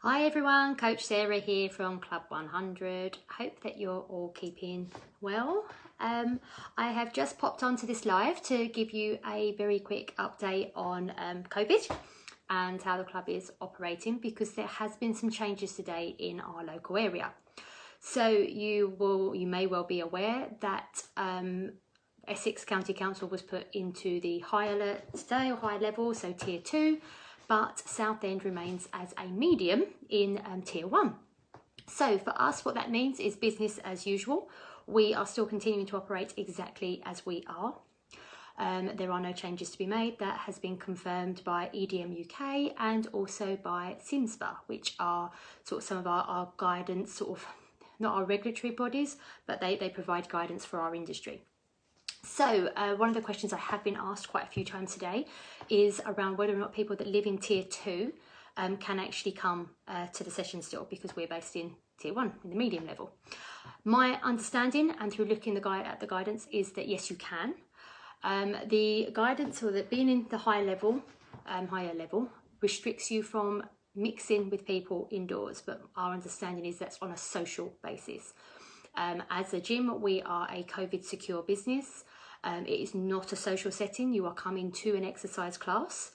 Hi everyone, Coach Sarah here from Club 100. Hope that you're all keeping well. I have just popped onto this live to give you a very quick update on COVID and how the club is operating, because there has been some changes today in our local area. So you may well be aware that Essex County Council was put into the high alert today, or high level, so tier 2. But Southend remains as a medium in tier 1. So for us, what that means is business as usual. We are still continuing to operate exactly as we are. There are no changes to be made. That has been confirmed by EDM UK and also by CIMSPA, which are sort of some of our guidance, sort of not our regulatory bodies, but they provide guidance for our industry. So one of the questions I have been asked quite a few times today is around whether or not people that live in tier 2 can actually come to the session still, because we're based in tier 1, in the medium level. My understanding, and through looking at the guidance, is that yes, you can. The guidance, or that being in the higher level restricts you from mixing with people indoors, but our understanding is that's on a social basis. As a gym, we are a COVID secure business. It is not a social setting. You are coming to an exercise class.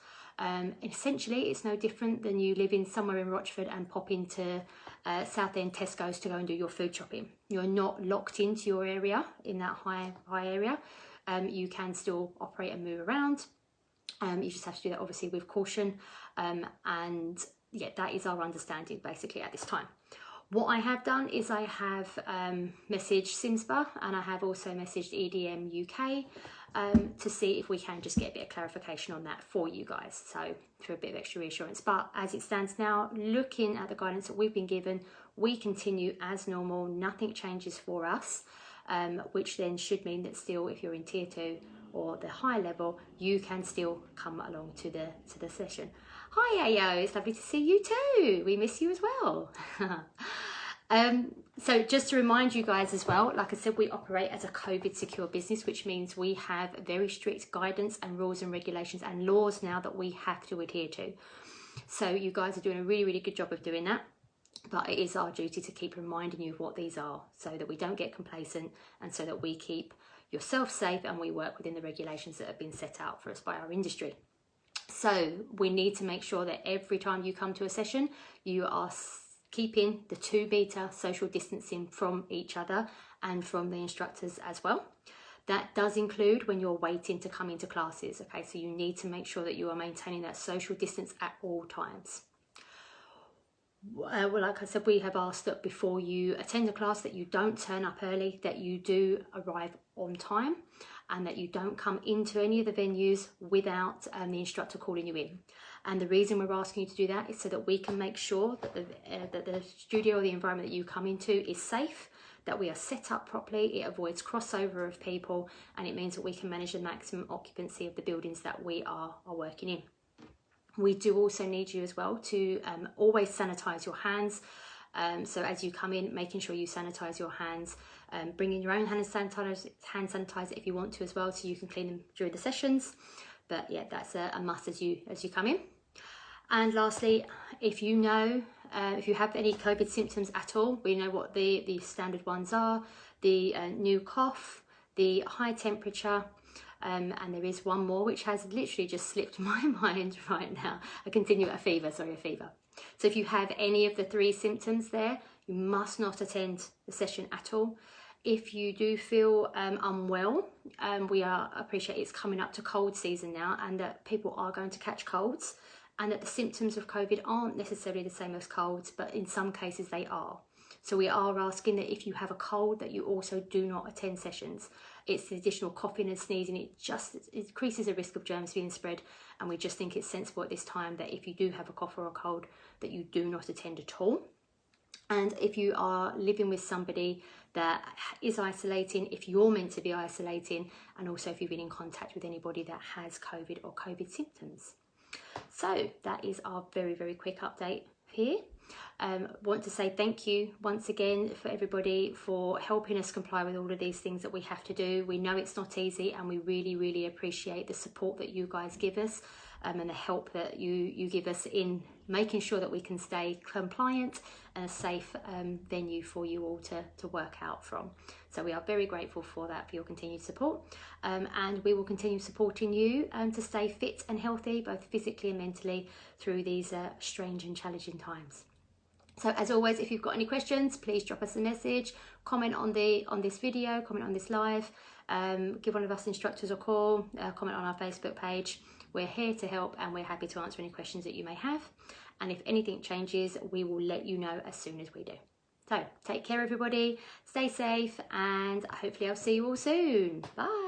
Essentially, it's no different than you living somewhere in Rochford and pop into Southend Tesco's to go and do your food shopping. You're not locked into your area, in that high area. You can still operate and move around. You just have to do that obviously with caution. And yeah, that is our understanding basically at this time. What I have done is I have messaged CIMSPA, and I have also messaged EDM UK to see if we can just get a bit of clarification on that for you guys, so for a bit of extra reassurance. But as it stands now, looking at the guidance that we've been given, we continue as normal, nothing changes for us, which then should mean that still, if you're in tier 2 or the high level, you can still come along to the session. Hi Ayo, it's lovely to see you too. We miss you as well. So just to remind you guys as well, like I said, we operate as a COVID secure business, which means we have very strict guidance and rules and regulations and laws now that we have to adhere to. So you guys are doing a really, really good job of doing that. But it is our duty to keep reminding you of what these are, so that we don't get complacent, and so that we keep yourself safe and we work within the regulations that have been set out for us by our industry. So we need to make sure that every time you come to a session, you are keeping the 2-meter social distancing from each other and from the instructors as well. That does include when you're waiting to come into classes, okay? So you need to make sure that you are maintaining that social distance at all times. Well, like I said, we have asked that before you attend a class that you don't turn up early, that you do arrive on time, and that you don't come into any of the venues without the instructor calling you in. And the reason we're asking you to do that is so that we can make sure that the studio or the environment that you come into is safe, that we are set up properly, it avoids crossover of people, and it means that we can manage the maximum occupancy of the buildings that we are working in. We do also need you as well to always sanitize your hands. So as you come in, making sure you sanitize your hands, bring in your own hand sanitizer if you want to as well, so you can clean them during the sessions. But yeah, that's a must as you come in. And lastly, if you have any COVID symptoms at all, we know what the standard ones are: the new cough, the high temperature, and there is one more which has literally just slipped my mind right now. A fever. So if you have any of the 3 symptoms there, you must not attend the session at all. If you do feel unwell, we appreciate it's coming up to cold season now, and that people are going to catch colds, and that the symptoms of COVID aren't necessarily the same as colds, but in some cases they are. So we are asking that if you have a cold, that you also do not attend sessions. It's the additional coughing and sneezing, it increases the risk of germs being spread, and we just think it's sensible at this time that if you do have a cough or a cold, that you do not attend at all. And if you are living with somebody that is isolating, if you're meant to be isolating, and also if you've been in contact with anybody that has COVID or COVID symptoms. So that is our very, very quick update here. Want to say thank you once again for everybody for helping us comply with all of these things that we have to do. We know it's not easy, and we really, really appreciate the support that you guys give us. and the help that you give us in making sure that we can stay compliant and a safe venue for you all to work out from. So we are very grateful for that, for your continued support, and we will continue supporting you to stay fit and healthy, both physically and mentally, through these strange and challenging times. So as always, if you've got any questions, please drop us a message, comment on this video, comment on this live, give one of us instructors a call, comment on our Facebook page. We're here to help, and we're happy to answer any questions that you may have. And if anything changes, we will let you know as soon as we do. So take care, everybody, stay safe, and hopefully I'll see you all soon. Bye.